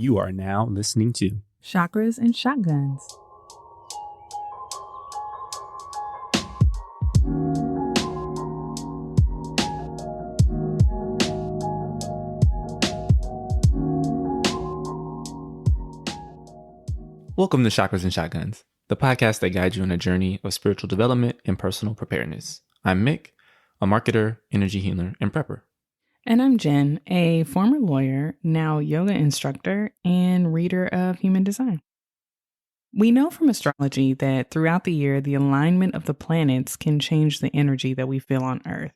You are now listening to Chakras and Shotguns. Welcome to Chakras and Shotguns, the podcast that guides you on a journey of spiritual development and personal preparedness. I'm Mick, a marketer, energy healer, and prepper. And I'm Jen, a former lawyer, now yoga instructor, and reader of human design. We know from astrology that throughout the year, the alignment of the planets can change the energy that we feel on Earth.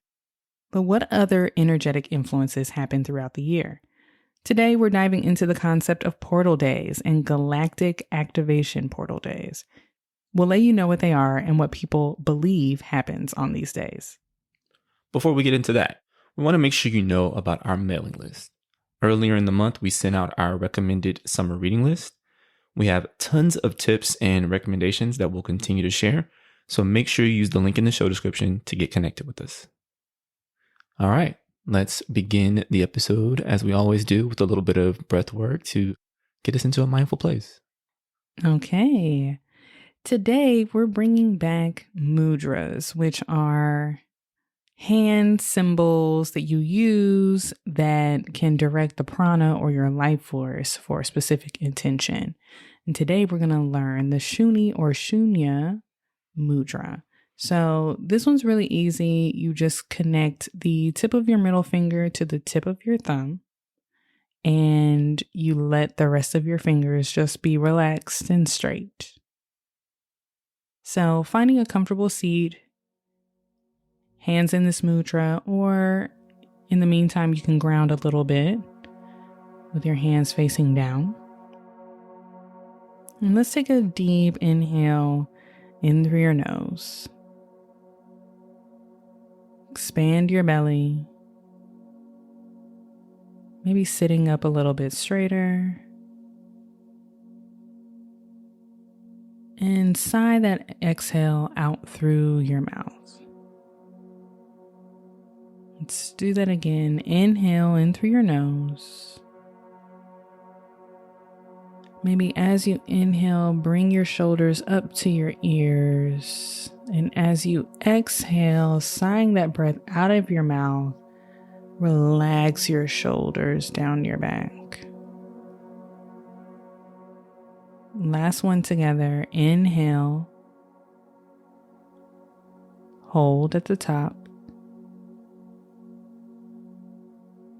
But what other energetic influences happen throughout the year? Today, we're diving into the concept of portal days and Galactic Activation Portal Days. We'll let you know what they are and what people believe happens on these days. Before we get into that, we want to make sure you know about our mailing list. Earlier in the month, we sent out our recommended summer reading list. We have tons of tips and recommendations that we'll continue to share, so make sure you use the link in the show description to get connected with us. All right, let's begin the episode as we always do with a little bit of breath work to get us into a mindful place. Okay. Today, we're bringing back mudras, which are hand symbols that you use that can direct the prana or your life force for a specific intention. And today we're going to learn the Shuni or Shunya mudra. So this one's really easy. You just connect the tip of your middle finger to the tip of your thumb, and you let the rest of your fingers just be relaxed and straight. So finding a comfortable seat, hands in this mudra, or in the meantime, you can ground a little bit with your hands facing down. And let's take a deep inhale in through your nose. Expand your belly. Maybe sitting up a little bit straighter. And sigh that exhale out through your mouth. Let's do that again. Inhale in through your nose. Maybe as you inhale, bring your shoulders up to your ears. And as you exhale, sighing that breath out of your mouth, relax your shoulders down your back. Last one together. Inhale. Hold at the top.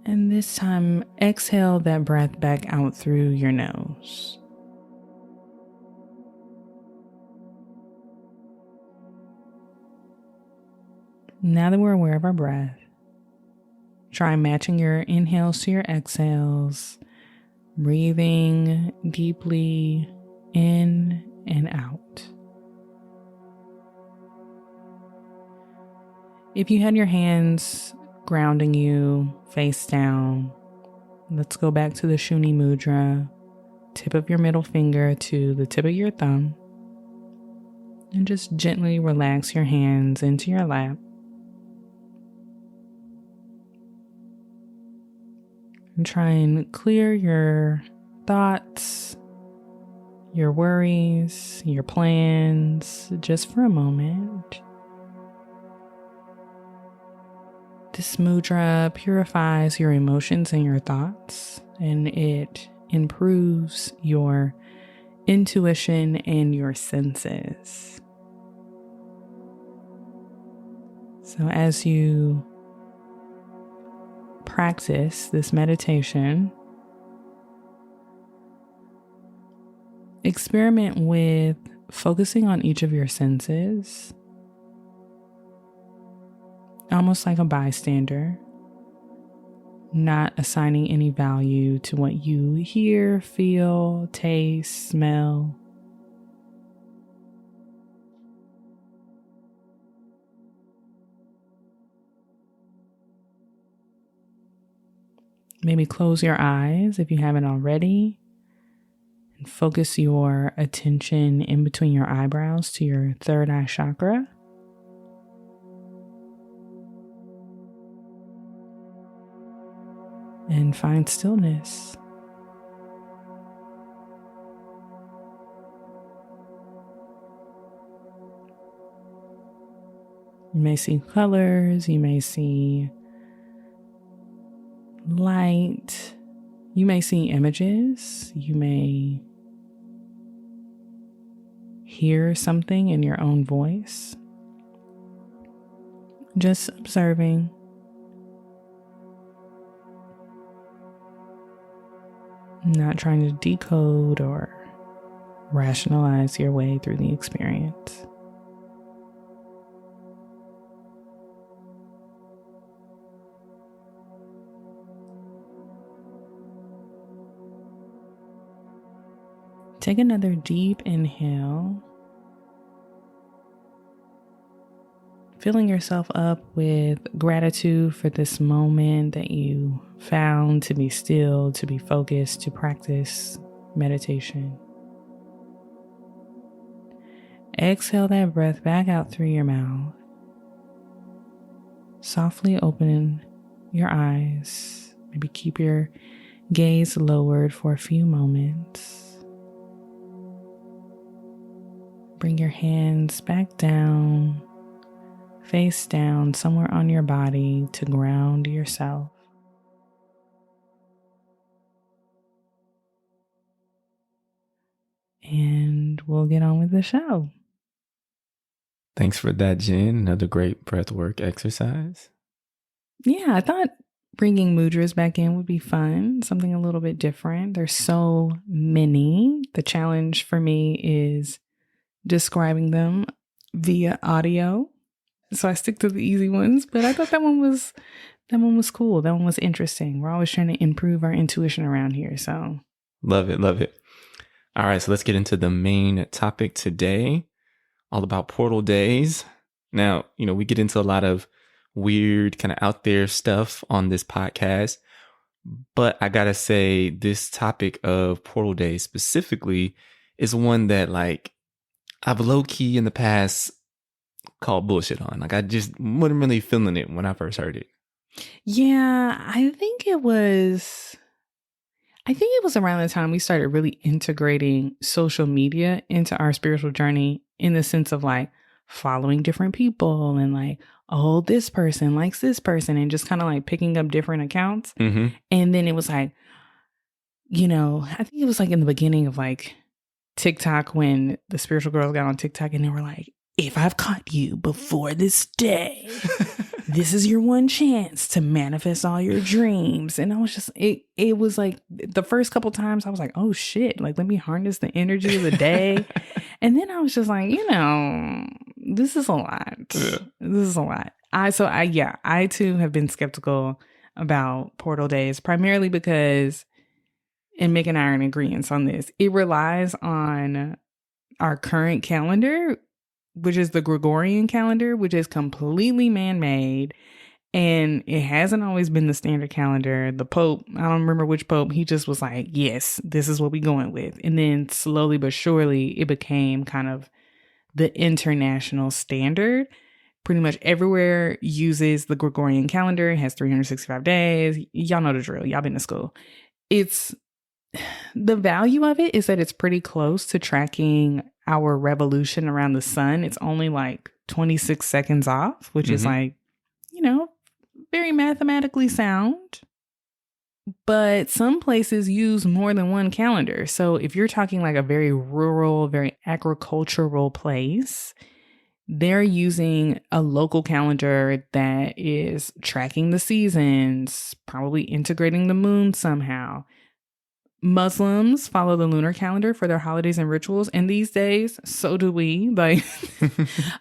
And this time, exhale that breath back out through your nose. Now that we're aware of our breath, try matching your inhales to your exhales, breathing deeply in and out. If you had your hands grounding you face down, let's go back to the Shuni mudra, tip of your middle finger to the tip of your thumb, and just gently relax your hands into your lap. And try and clear your thoughts, your worries, your plans, just for a moment. This mudra purifies your emotions and your thoughts, and it improves your intuition and your senses. So as you practice this meditation, experiment with focusing on each of your senses, almost like a bystander, not assigning any value to what you hear, feel, taste, smell. Maybe close your eyes if you haven't already, and focus your attention in between your eyebrows to your third eye chakra. And find stillness. You may see colors, you may see light, you may see images, you may hear something in your own voice. Just observing. Not trying to decode or rationalize your way through the experience. Take another deep inhale, filling yourself up with gratitude for this moment that you found to be still, to be focused, to practice meditation. Exhale that breath back out through your mouth. Softly open your eyes. Maybe keep your gaze lowered for a few moments. Bring your hands back down, face down, somewhere on your body to ground yourself. And we'll get on with the show. Thanks for that, Jen. Another great breathwork exercise. Yeah, I thought bringing mudras back in would be fun, something a little bit different. There's so many. The challenge for me is describing them via audio. So I stick to the easy ones, but I thought that one was cool. That one was interesting. We're always trying to improve our intuition around here. So love it. Love it. All right. So let's get into the main topic today, all about portal days. Now, we get into a lot of weird kind of out there stuff on this podcast, but I gotta say this topic of portal days specifically is one that I've low key in the past called bullshit on. I just wasn't really feeling it when I first heard it. Yeah, I think it was around the time we started really integrating social media into our spiritual journey, in the sense of following different people and oh, this person likes this person, and just kind of picking up different accounts. Mm-hmm. And then it was I think it was in the beginning of TikTok, when the spiritual girls got on TikTok and they were like, if I've caught you before this day, this is your one chance to manifest all your dreams. And I was just, it was the first couple times I was like, oh shit, let me harness the energy of the day. And then I was just this is a lot. Yeah. This is a lot. I too have been skeptical about portal days, primarily because, and Mick and I are in agreement on this, it relies on our current calendar, which is the Gregorian calendar, which is completely man-made. And it hasn't always been the standard calendar. The Pope, I don't remember which Pope, he just was like, yes, this is what we're going with. And then slowly but surely, it became kind of the international standard. Pretty much everywhere uses the Gregorian calendar. It has 365 days. Y'all know the drill. Y'all been to school. The value of it is that it's pretty close to tracking our revolution around the sun. It's only 26 seconds off, which is very mathematically sound. But some places use more than one calendar. So if you're talking a very rural, very agricultural place, they're using a local calendar that is tracking the seasons, probably integrating the moon somehow. Muslims follow the lunar calendar for their holidays and rituals, and these days, so do we.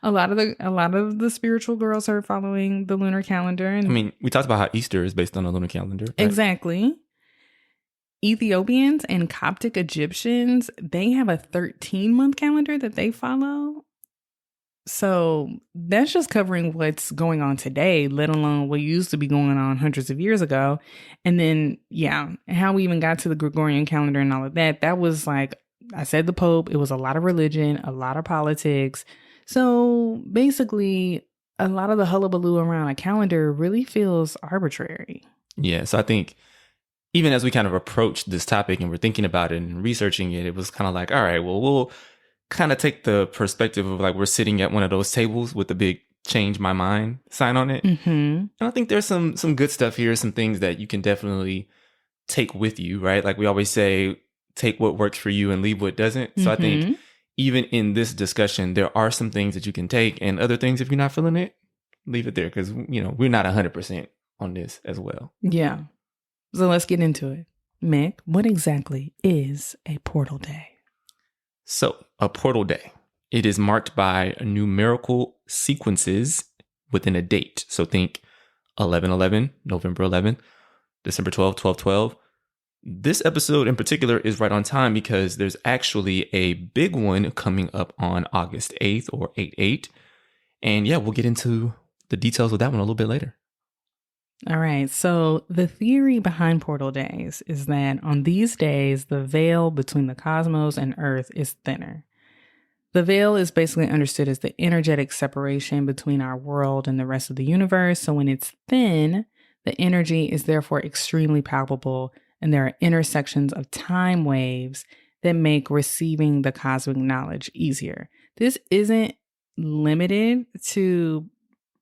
A lot of the spiritual girls are following the lunar calendar. And we talked about how Easter is based on a lunar calendar. Right? Exactly. Ethiopians and Coptic Egyptians, they have a 13-month calendar that they follow. So that's just covering what's going on today, let alone what used to be going on hundreds of years ago. And then, how we even got to the Gregorian calendar and all of that. That was I said, the Pope, it was a lot of religion, a lot of politics. So basically, a lot of the hullabaloo around a calendar really feels arbitrary. Yeah. So I think even as we kind of approached this topic and we're thinking about it and researching it, it was kind of all right, well, we'll kind of take the perspective of we're sitting at one of those tables with the big change my mind sign on it. Mm-hmm. And I think there's some good stuff here, some things that you can definitely take with you, right? Like we always say, take what works for you and leave what doesn't. So I think even in this discussion, there are some things that you can take, and other things, if you're not feeling it, leave it there, because we're not 100% on this as well. Yeah. So let's get into it. Mick, what exactly is a portal day? So a portal day, it is marked by numerical sequences within a date. So think 11/11, November 11th, December 12th, 12/12. This episode in particular is right on time because there's actually a big one coming up on August 8th or 8/8. And yeah, we'll get into the details of that one a little bit later. All right. So the theory behind portal days is that on these days, the veil between the cosmos and Earth is thinner. The veil is basically understood as the energetic separation between our world and the rest of the universe. So when it's thin, the energy is therefore extremely palpable, and there are intersections of time waves that make receiving the cosmic knowledge easier. This isn't limited to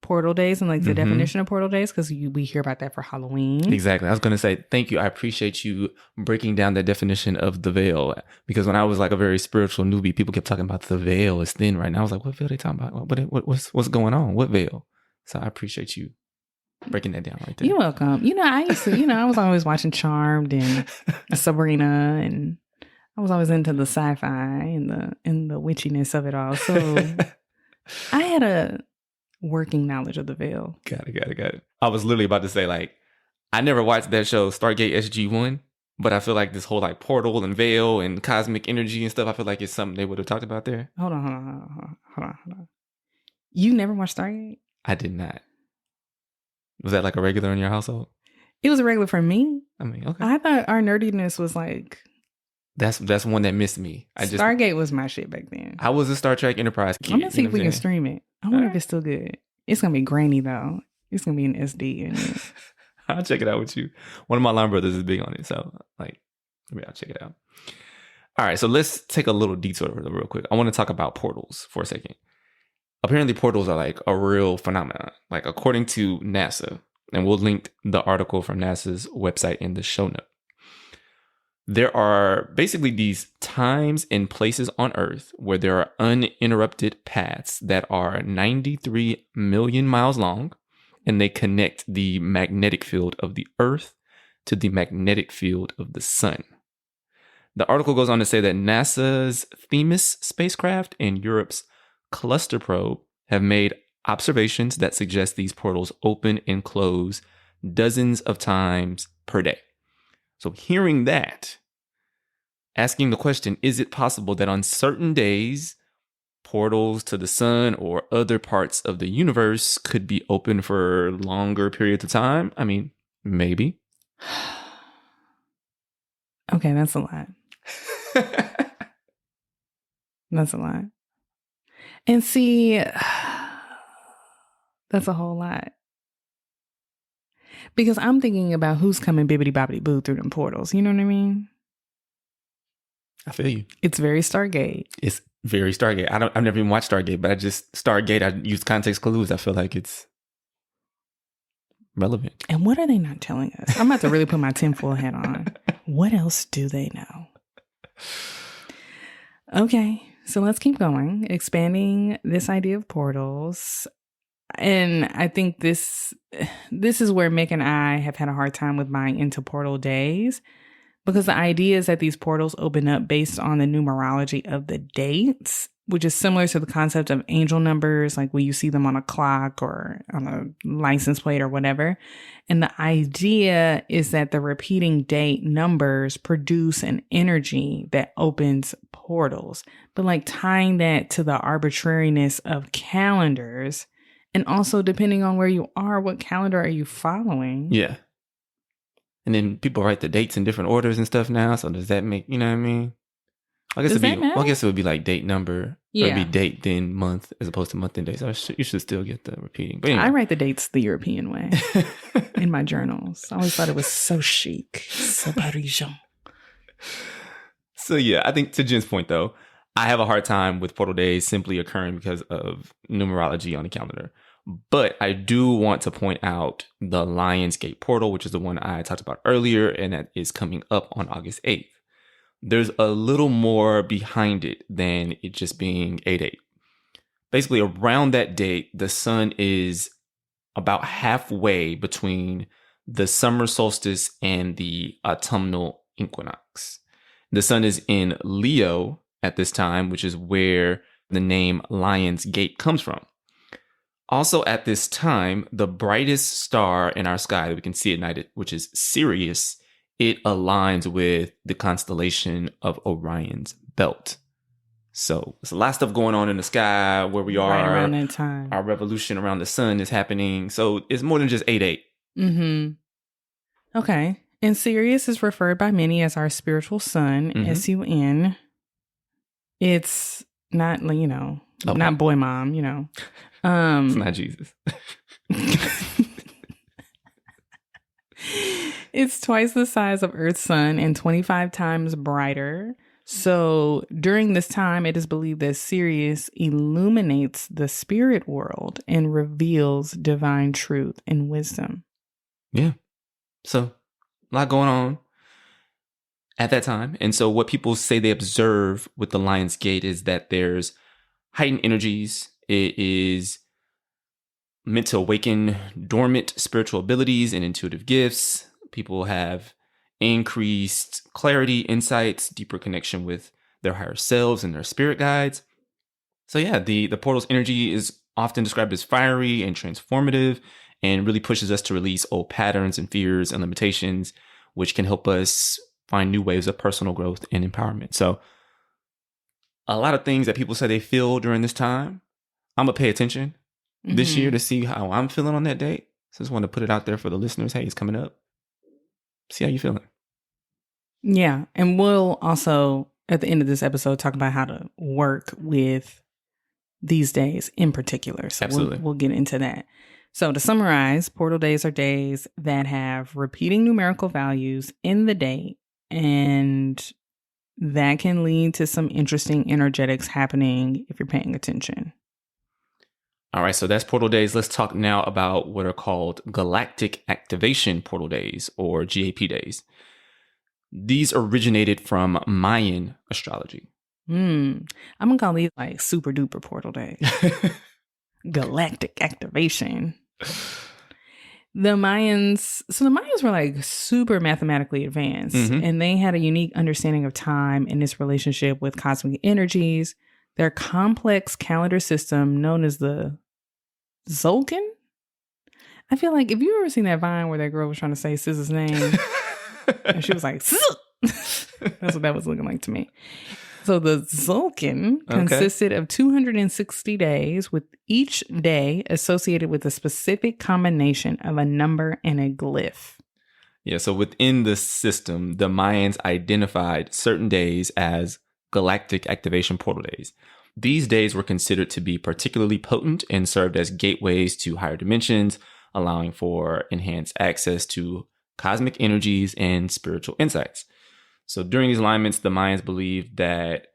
portal days and like the definition of portal days, because we hear about that for Halloween. Exactly. I was going to say, thank you. I appreciate you breaking down the definition of the veil, because when I was like a very spiritual newbie, people kept talking about the veil is thin right now. I was like, what veil are they talking about? What's going on? What veil? So I appreciate you breaking that down right there. You're welcome. I used to, I was always watching Charmed and Sabrina, and I was always into the sci-fi and the witchiness of it all. So I had a working knowledge of the veil. Got it. I was literally about to say, like, I never watched that show, Stargate SG-1, but I feel like this whole like portal and veil and cosmic energy and stuff, I feel like it's something they would have talked about there. Hold on. You never watched Stargate? I did not. Was that like a regular in your household? It was a regular for me. I mean, okay. I thought our nerdiness was like... That's one that missed me. Stargate was my shit back then. I was a Star Trek Enterprise kid. I'm gonna see if we can stream it. I wonder if it's still good. It's gonna be grainy though. It's gonna be an SD in it. I'll check it out with you. One of my line brothers is big on it, so like, maybe I'll check it out. All right, so let's take a little detour real quick. I want to talk about portals for a second. Apparently, portals are like a real phenomenon. Like according to NASA, and we'll link the article from NASA's website in the show note. There are basically these times and places on Earth where there are uninterrupted paths that are 93 million miles long, and they connect the magnetic field of the Earth to the magnetic field of the Sun. The article goes on to say that NASA's Themis spacecraft and Europe's Cluster probe have made observations that suggest these portals open and close dozens of times per day. So hearing that, asking the question, is it possible that on certain days, portals to the sun or other parts of the universe could be open for longer periods of time? I mean, maybe. Okay, that's a lot. That's a lot. And see, that's a whole lot. Because I'm thinking about who's coming bibbity bobbity boo through them portals. You know what I mean? I feel you. It's very Stargate. It's very Stargate. I've never even watched Stargate, but Stargate, I use context clues. I feel like it's relevant. And what are they not telling us? I'm about to really put my tinfoil hat on. What else do they know? Okay, so let's keep going, expanding this idea of portals. And I think this is where Mick and I have had a hard time with buying into portal days, because the idea is that these portals open up based on the numerology of the dates, which is similar to the concept of angel numbers, like when you see them on a clock or on a license plate or whatever. And the idea is that the repeating date numbers produce an energy that opens portals. But like tying that to the arbitrariness of calendars, and also depending on where you are, what calendar are you following? Yeah. And then people write the dates in different orders and stuff now. So does that make, you know what I mean? I guess I guess it would be like date number. Yeah. Or it'd be date then month as opposed to month and day. So you should still get the repeating. But anyway. I write the dates the European way in my journals. I always thought it was so chic. So Parisian. So yeah, I think to Jen's point though, I have a hard time with portal days simply occurring because of numerology on the calendar. But I do want to point out the Lion's Gate portal, which is the one I talked about earlier, and that is coming up on August 8th. There's a little more behind it than it just being 8/8. Basically, around that date, the sun is about halfway between the summer solstice and the autumnal equinox. The sun is in Leo at this time, which is where the name Lion's Gate comes from. Also at this time, the brightest star in our sky that we can see at night, which is Sirius, it aligns with the constellation of Orion's belt. So there's a lot of stuff going on in the sky where we are. Right around that time. Our revolution around the sun is happening. So it's more than just 8/8. Mm-hmm. Okay. And Sirius is referred by many as our spiritual sun, S-U-N. It's not, not boy mom, It's not Jesus. It's twice the size of Earth's sun and 25 times brighter. So during this time, it is believed that Sirius illuminates the spirit world and reveals divine truth and wisdom. Yeah. So a lot going on at that time. And so what people say they observe with the Lion's Gate is that there's heightened energies. It is meant to awaken dormant spiritual abilities and intuitive gifts. People have increased clarity, insights, deeper connection with their higher selves and their spirit guides. So yeah, the portal's energy is often described as fiery and transformative and really pushes us to release old patterns and fears and limitations, which can help us find new ways of personal growth and empowerment. So a lot of things that people say they feel during this time, I'm going to pay attention this year to see how I'm feeling on that date. So I just want to put it out there for the listeners. Hey, it's coming up. See how you're feeling. Yeah. And we'll also, at the end of this episode, talk about how to work with these days in particular. So Absolutely. We'll get into that. So to summarize, portal days are days that have repeating numerical values in the date, and that can lead to some interesting energetics happening if you're paying attention. All right, so that's portal days. Let's talk now about what are called Galactic Activation Portal Days, or GAP days. These originated from Mayan astrology. I'm going to call these like super duper portal days. Galactic activation. The Mayans were like super mathematically advanced, and they had a unique understanding of time and its relationship with cosmic energies. Their complex calendar system, known as the Zolkin. I feel like, if you ever seen that Vine where that girl was trying to say SZA's name, and she was like, that's what that was looking like to me. So the Zolkin consisted of 260 days, with each day associated with a specific combination of a number and a glyph. Yeah, so within the system, the Mayans identified certain days as Galactic Activation Portal Days. These days were considered to be particularly potent and served as gateways to higher dimensions, allowing for enhanced access to cosmic energies and spiritual insights. So during these alignments, the Mayans believed that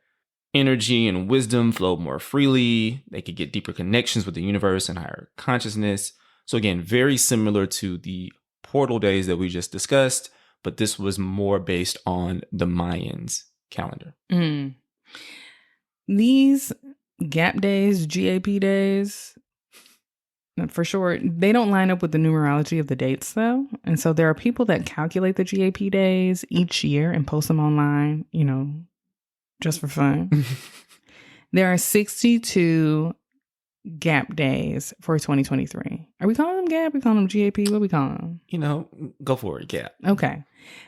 energy and wisdom flowed more freely. They could get deeper connections with the universe and higher consciousness. So again, very similar to the portal days that we just discussed, but this was more based on the Mayans' calendar. These gap days, GAP days, for short, they don't line up with the numerology of the dates, though. And so there are people that calculate the GAP days each year and post them online, just for fun. There are 62 gap days for 2023. Are we calling them gap? We calling them GAP? What are we calling them? Go for it, gap. Okay.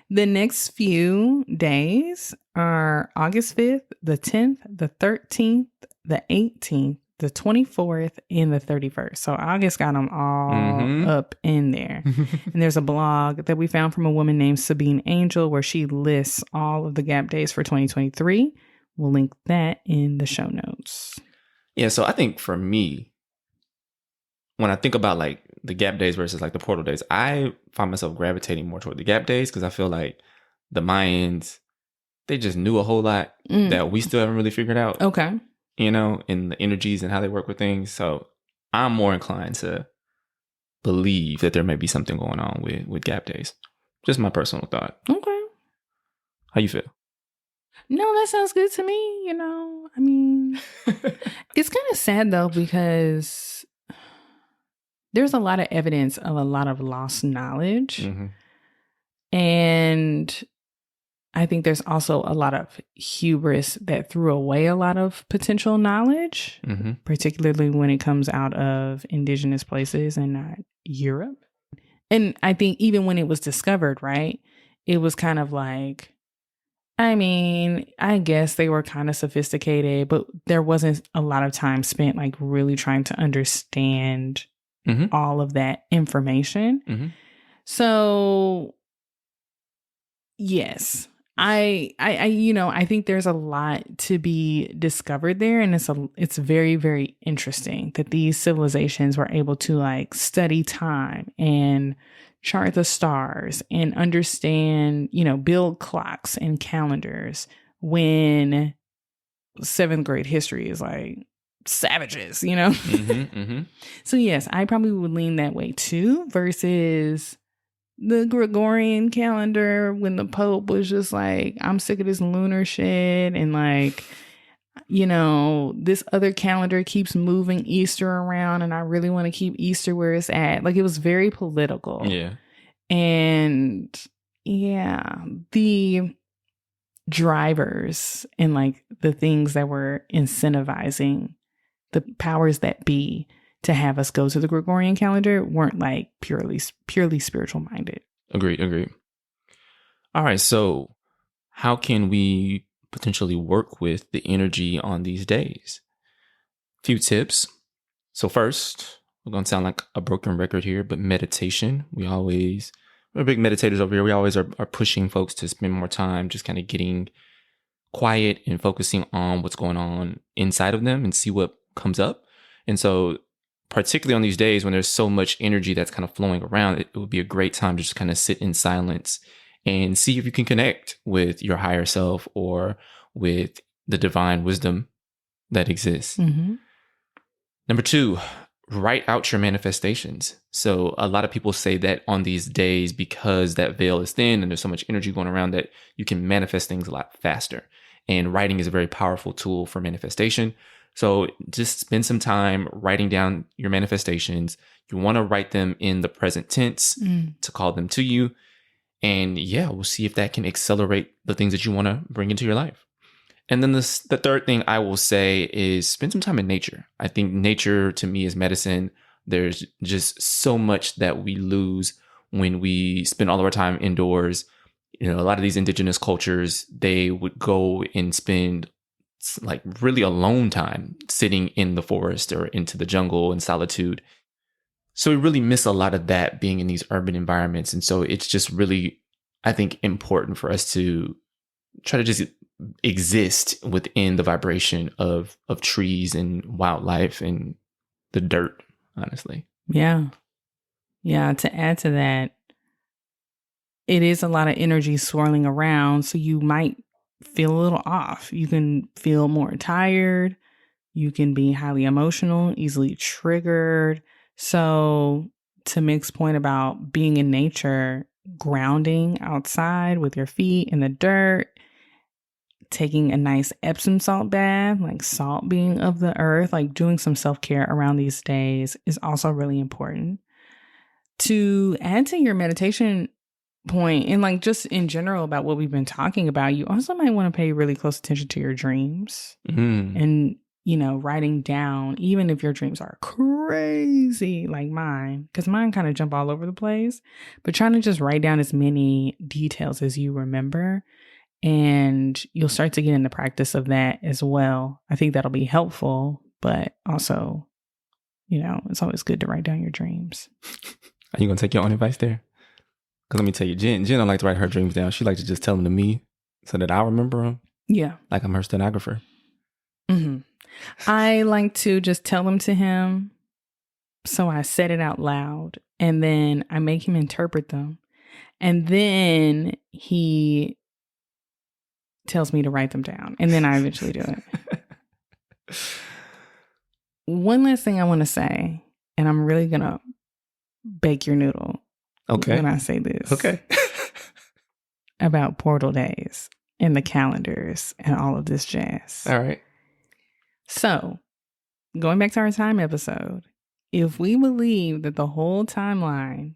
The next few days are August 5th, the 10th, the 13th, the 18th, the 24th, and the 31st. So August got them all up in there. And there's a blog that we found from a woman named Sabine Angel where she lists all of the gap days for 2023. We'll link that in the show notes. Yeah, so I think for me, when I think about like the gap days versus like the portal days, I find myself gravitating more toward the gap days because I feel like the Mayans, they just knew a whole lot that we still haven't really figured out. Okay. In the energies and how they work with things. So I'm more inclined to believe that there may be something going on with gap days. Just my personal thought. Okay. How you feel? No, that sounds good to me. I mean, it's kind of sad though, because there's a lot of evidence of a lot of lost knowledge. Mm-hmm. And I think there's also a lot of hubris that threw away a lot of potential knowledge, Mm-hmm. particularly when it comes out of indigenous places and not Europe. And I think even when it was discovered, right, it was kind of like, I mean, I guess they were kind of sophisticated, but there wasn't a lot of time spent like really trying to understand Mm-hmm. all of that information. Mm-hmm. So, yes, I think there's a lot to be discovered there, and it's very, very interesting that these civilizations were able to like study time and chart the stars and understand, build clocks and calendars when seventh grade history is like savages, Mm-hmm. Mm-hmm. So yes, I probably would lean that way too, versus the Gregorian calendar when the Pope was just like, I'm sick of this lunar shit. And like, this other calendar keeps moving Easter around and I really want to keep Easter where it's at. Like, it was very political. Yeah. And yeah, the drivers and like the things that were incentivizing the powers that be to have us go to the Gregorian calendar weren't like purely spiritual minded. Agreed. All right. So how can we potentially work with the energy on these days? Few tips. So first, we're going to sound like a broken record here, but meditation. We're big meditators over here. We always are pushing folks to spend more time just kind of getting quiet and focusing on what's going on inside of them and see what comes up. And so particularly on these days when there's so much energy that's kind of flowing around, it would be a great time to just kind of sit in silence and see if you can connect with your higher self or with the divine wisdom that exists. Mm-hmm. Number 2, write out your manifestations. So a lot of people say that on these days, because that veil is thin and there's so much energy going around, that you can manifest things a lot faster. And writing is a very powerful tool for manifestation. So just spend some time writing down your manifestations. You want to write them in the present tense to call them to you. And yeah, we'll see if that can accelerate the things that you want to bring into your life. And then the third thing I will say is spend some time in nature. I think nature to me is medicine. There's just so much that we lose when we spend all of our time indoors. A lot of these indigenous cultures, they would go and spend like really alone time sitting in the forest or into the jungle in solitude. So we really miss a lot of that being in these urban environments. And so it's just really, I think, important for us to try to just exist within the vibration of trees and wildlife and the dirt, honestly. Yeah. To add to that, it is a lot of energy swirling around. So you might feel a little off. You can feel more tired. You can be highly emotional, easily triggered. So to Mick's point about being in nature, grounding outside with your feet in the dirt, taking a nice Epsom salt bath, like salt being of the earth, like doing some self-care around these days is also really important. To add to your meditation point, and like just in general about what we've been talking about, you also might want to pay really close attention to your dreams and, writing down, even if your dreams are crazy like mine, because mine kind of jump all over the place, but trying to just write down as many details as you remember. And you'll start to get in the practice of that as well. I think that'll be helpful, but also, it's always good to write down your dreams. Are you going to take your own advice there? Because let me tell you, Jen don't like to write her dreams down. She likes to just tell them to me so that I'll remember them. Yeah. Like I'm her stenographer. Mm-hmm. I like to just tell them to him. So I said it out loud and then I make him interpret them. And then he tells me to write them down. And then I eventually do it. One last thing I want to say, and I'm really going to bake your noodle when I say this. Okay. About portal days and the calendars and all of this jazz. All right. So, going back to our time episode, if we believe that the whole timeline,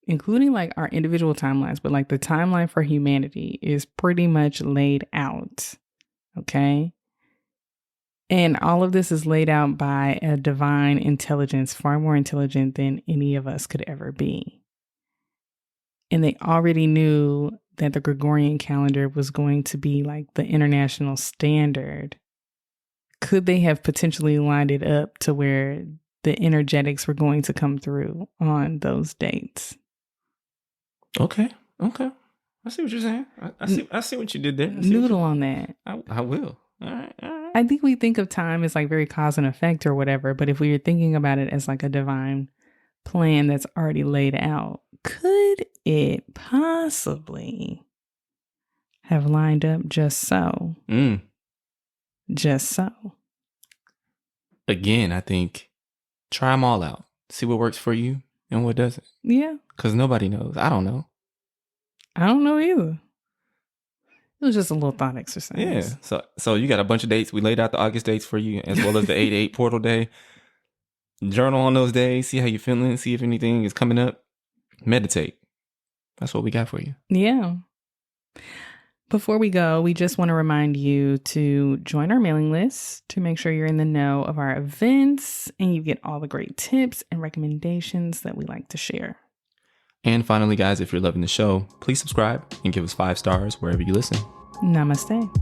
including like our individual timelines, but like the timeline for humanity is pretty much laid out, okay? And all of this is laid out by a divine intelligence, far more intelligent than any of us could ever be. And they already knew that the Gregorian calendar was going to be like the international standard. Could they have potentially lined it up to where the energetics were going to come through on those dates? Okay. I see what you're saying. I see what you did there. Noodle on that. I will. All right. I think we think of time as like very cause and effect or whatever, but if we were thinking about it as like a divine plan that's already laid out, could it possibly have lined up just so? Just so. Again, I think try them all out. See what works for you and what doesn't. Yeah. Because nobody knows. I don't know. I don't know either. It was just a little thought exercise. Yeah. So you got a bunch of dates. We laid out the August dates for you, as well as the 8/8 portal day. Journal on those days. See how you're feeling. See if anything is coming up. Meditate. That's what we got for you. Yeah. Before we go, we just want to remind you to join our mailing list to make sure you're in the know of our events and you get all the great tips and recommendations that we like to share. And finally, guys, if you're loving the show, please subscribe and give us 5 stars wherever you listen. Namaste.